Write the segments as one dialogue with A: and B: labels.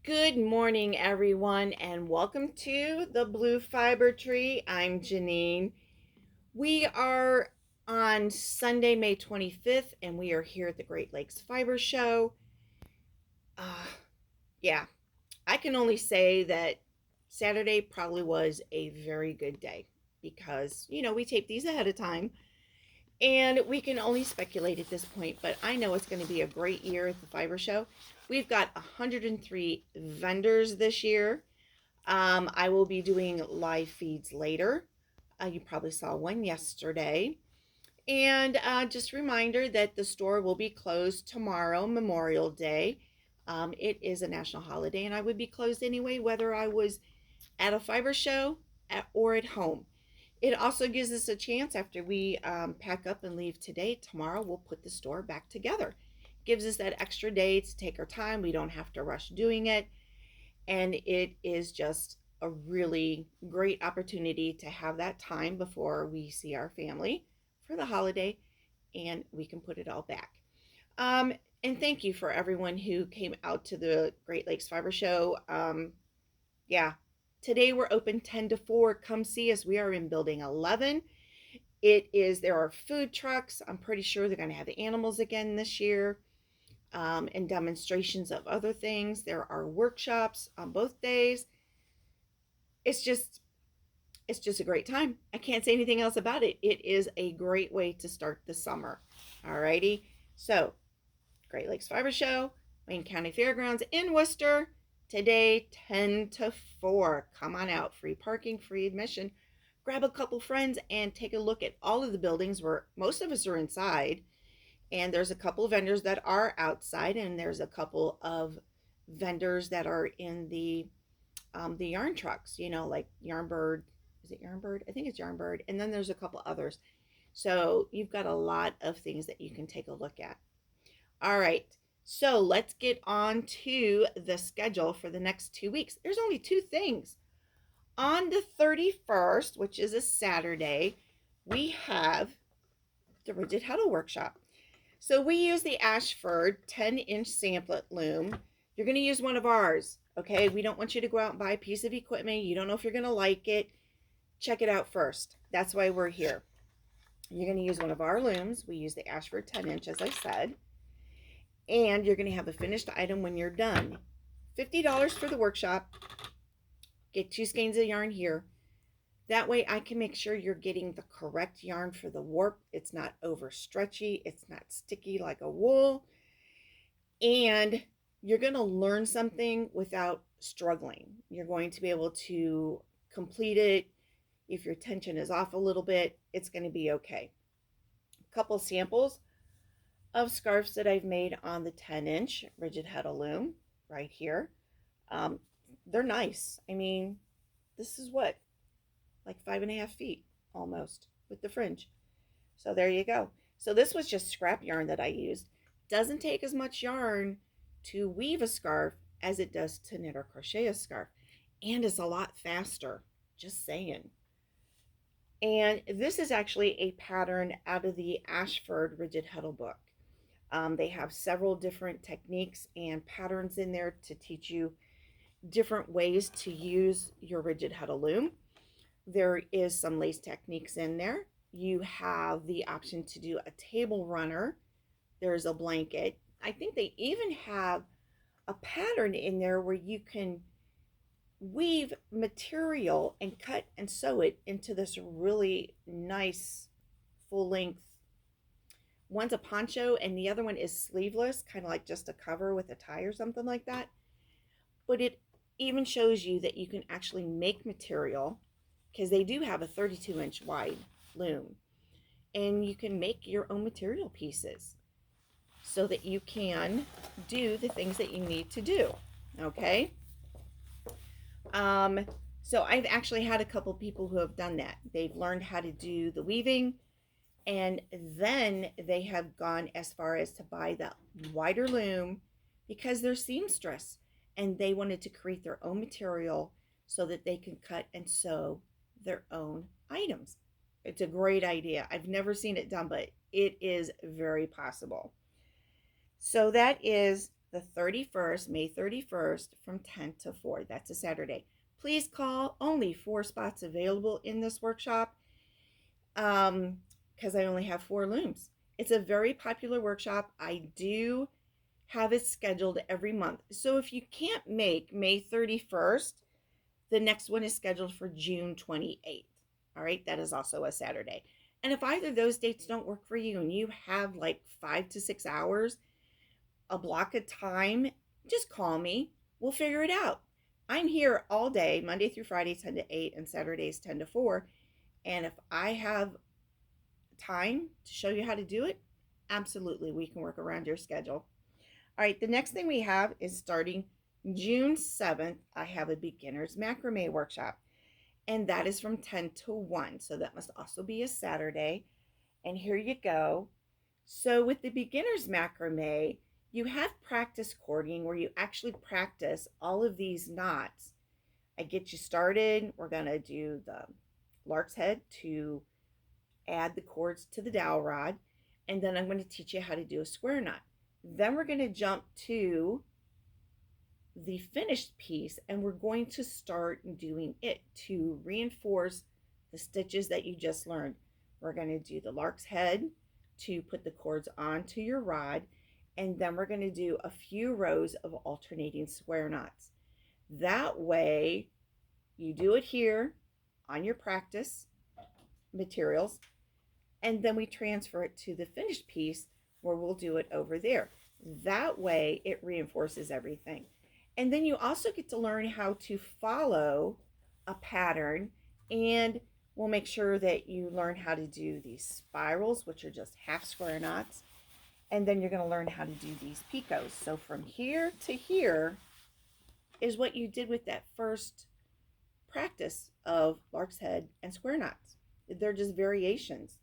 A: Good morning, everyone, and welcome to the Blue Fiber Tree. I'm Jeannine. We are on Sunday, May 25th, and we are here at the Great Lakes Fiber Show. Uh, yeah, I can only say that Saturday probably was a very good day because, we tape these ahead of time and we can only speculate at this point, but I know it's going to be a great year at the Fiber Show. We've got 103 vendors this year. I will be doing live feeds later. You probably saw one yesterday. And just a reminder that the store will be closed tomorrow, Memorial Day. It is a national holiday, and I would be closed anyway, whether I was at a fiber show or at home. It also gives us a chance after we pack up and leave today. Tomorrow, we'll put the store back together. Gives us that extra day to take our time. We don't have to rush doing it, and it is just a really great opportunity to have that time before we see our family for the holiday and we can put it all back. Um, and thank you for everyone who came out to the Great Lakes Fiber Show. Yeah, today we're open 10 to 4. Come see us. We are in building 11. There are food trucks. I'm pretty sure they're going to have the animals again this year, and demonstrations of other things. There are workshops on both days. It's just it's just a great time. I can't say anything else about it. It is a great way to start the summer. Alrighty. So, Great Lakes Fiber Show, Wayne County Fairgrounds in Worcester, today 10 to 4. Come on out. Free parking, free admission. Grab a couple friends and take a look at all of the buildings where most of us are inside. And there's a couple of vendors that are outside, and there's a couple of vendors that are in the yarn trucks, like Yarnbird. Is it Yarnbird? I think it's Yarnbird. And then there's a couple others. So you've got a lot of things that you can take a look at. All right. So let's get on to the schedule for the next 2 weeks. There's only two things. On the 31st, which is a Saturday, we have the Rigid Heddle workshop. So we use the Ashford 10-inch samplet loom. You're going to use one of ours, okay? We don't want you to go out and buy a piece of equipment. You don't know if you're going to like it. Check it out first. That's why we're here. You're going to use one of our looms. We use the Ashford 10-inch, as I said. And you're going to have a finished item when you're done. $50 for the workshop. Get 2 skeins of yarn here. That way I can make sure you're getting the correct yarn for the warp. It's not over stretchy. It's not sticky like a wool. And you're going to learn something without struggling. You're going to be able to complete it. If your tension is off a little bit, it's going to be okay. A couple samples of scarves that I've made on the 10-inch Rigid Heddle loom right here. They're nice. I mean, this is what? Like 5.5 feet almost with the fringe. So there you go. So this was just scrap yarn that I used. Doesn't take as much yarn to weave a scarf as it does to knit or crochet a scarf. And it's a lot faster. Just saying. And this is actually a pattern out of the Ashford Rigid Heddle book. They have several different techniques and patterns in there to teach you different ways to use your Rigid Heddle loom. There is some lace techniques in there. You have the option to do a table runner. There's a blanket. I think they even have a pattern in there where you can weave material and cut and sew it into this really nice full length. One's a poncho and the other one is sleeveless, kind of like just a cover with a tie or something like that. But it even shows you that you can actually make material, because they do have a 32-inch wide loom, and you can make your own material pieces so that you can do the things that you need to do. Okay. So I've actually had a couple people who have done that. They've learned how to do the weaving, and then they have gone as far as to buy the wider loom because they're seamstress and they wanted to create their own material so that they can cut and sew their own items. It's a great idea. I've never seen it done, but it is very possible. So that is the 31st, May 31st, from 10 to 4. That's a Saturday. Please call. Only 4 spots available in this workshop because I only have 4 looms. It's a very popular workshop. I do have it scheduled every month. So if you can't make May 31st, the next one is scheduled for June 28th. All right, that is also a Saturday. And if either of those dates don't work for you and you have like 5 to 6 hours, a block of time, just call me. We'll figure it out. I'm here all day, Monday through Friday, 10 to 8, and Saturdays, 10 to 4. And if I have time to show you how to do it, absolutely, we can work around your schedule. All right, the next thing we have is starting June 7th, I have a Beginners Macrame workshop, and that is from 10 to 1. So that must also be a Saturday. And here you go. So with the Beginners Macrame, you have practice cording where you actually practice all of these knots. I get you started. We're going to do the lark's head to add the cords to the dowel rod, and then I'm going to teach you how to do a square knot. Then we're going to jump to the finished piece, and we're going to start doing it to reinforce the stitches that you just learned. We're going to do the lark's head to put the cords onto your rod, and then we're going to do a few rows of alternating square knots. That way you do it here on your practice materials, and then we transfer it to the finished piece where we'll do it over there. That way it reinforces everything. And then you also get to learn how to follow a pattern, and we'll make sure that you learn how to do these spirals, which are just half square knots. And then you're going to learn how to do these picots. So from here to here is what you did with that first practice of lark's head and square knots. They're just variations.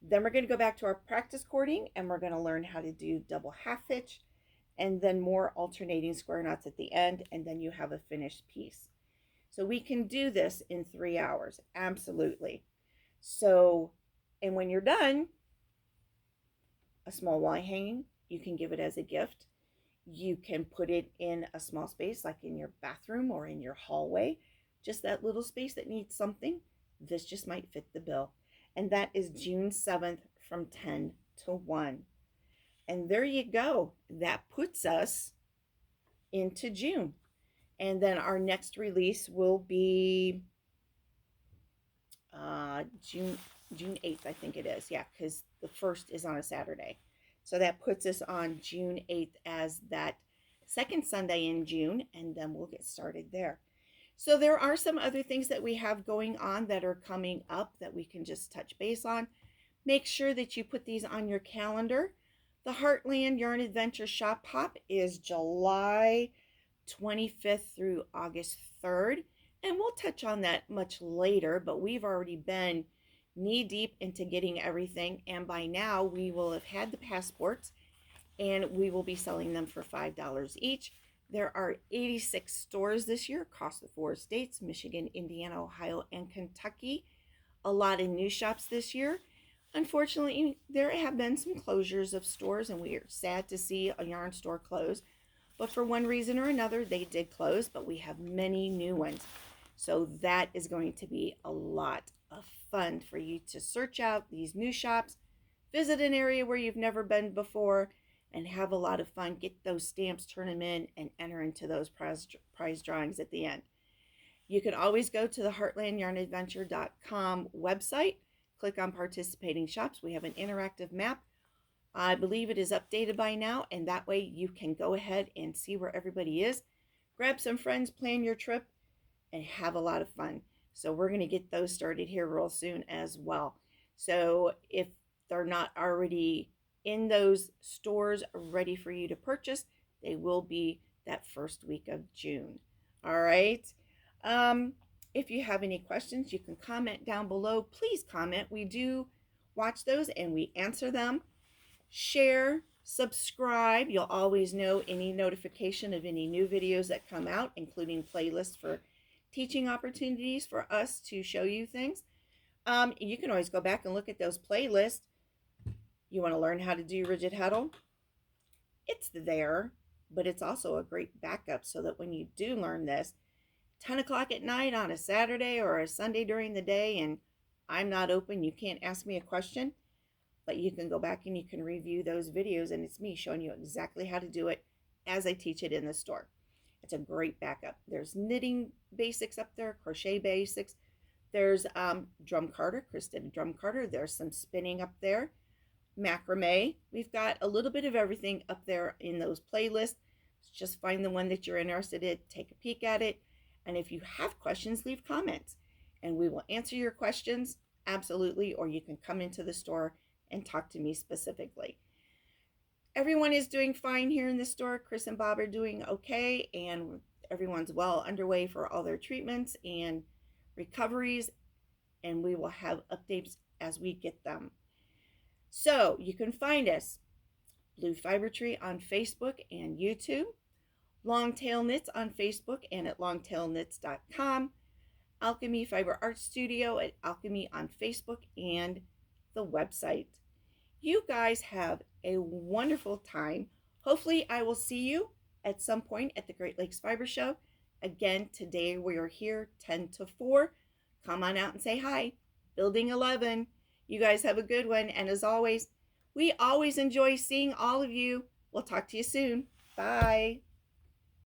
A: Then we're going to go back to our practice cording, and we're going to learn how to do double half hitch, and then more alternating square knots at the end, and then you have a finished piece. So we can do this in 3 hours, absolutely. So, and when you're done, a small wall hanging, you can give it as a gift. You can put it in a small space like in your bathroom or in your hallway, just that little space that needs something. This just might fit the bill. And that is June 7th from 10 to 1. And there you go. That puts us into June. And then our next release will be June 8th, I think it is. Yeah, because the 1st is on a Saturday. So that puts us on June 8th as that second Sunday in June, and then we'll get started there. So there are some other things that we have going on that are coming up that we can just touch base on. Make sure that you put these on your calendar. The Heartland Yarn Adventure Shop Hop is July 25th through August 3rd. And we'll touch on that much later, but we've already been knee deep into getting everything. And by now we will have had the passports, and we will be selling them for $5 each. There are 86 stores this year across the 4 states, Michigan, Indiana, Ohio, and Kentucky. A lot of new shops this year. Unfortunately, there have been some closures of stores, and we are sad to see a yarn store close. But for one reason or another, they did close, but we have many new ones. So that is going to be a lot of fun for you to search out these new shops, visit an area where you've never been before, and have a lot of fun. Get those stamps, turn them in, and enter into those prize drawings at the end. You can always go to the heartlandyarnadventure.com website, click on participating shops. We have an interactive map. I believe it is updated by now, and that way you can go ahead and see where everybody is. Grab some friends, plan your trip, and have a lot of fun. So we're going to get those started here real soon as well. So if they're not already in those stores ready for you to purchase, they will be that first week of June. All right. If you have any questions, you can comment down below. Please comment. We do watch those and we answer them. Share, subscribe. You'll always know any notification of any new videos that come out, including playlists for teaching opportunities for us to show you things. You can always go back and look at those playlists. You want to learn how to do rigid heddle? It's there. but it's also a great backup so that when you do learn this, 10 o'clock at night on a Saturday or a Sunday during the day, and I'm not open, you can't ask me a question, but you can go back and you can review those videos, and it's me showing you exactly how to do it as I teach it in the store. It's a great backup. There's knitting basics up there, crochet basics. There's drum carter. Kris did a drum carter. There's some spinning up there. Macrame. We've got a little bit of everything up there in those playlists. Just find the one that you're interested in, take a peek at it, and if you have questions, leave comments, and we will answer your questions absolutely, or you can come into the store and talk to me specifically. Everyone is doing fine here in the store. Kris and Bob are doing okay, and everyone's well underway for all their treatments and recoveries, and we will have updates as we get them. So you can find us Blue Fiber Tree on Facebook and YouTube, Longtail Knits on Facebook and at longtailknits.com, alk&me Fiber Art Studio at alk&me on Facebook and the website. You guys have a wonderful time. Hopefully I will see you at some point at the Great Lakes Fiber Show. Again, today we are here 10 to 4. Come on out and say hi. Building 11. You guys have a good one. And as always, we always enjoy seeing all of you. We'll talk to you soon. Bye.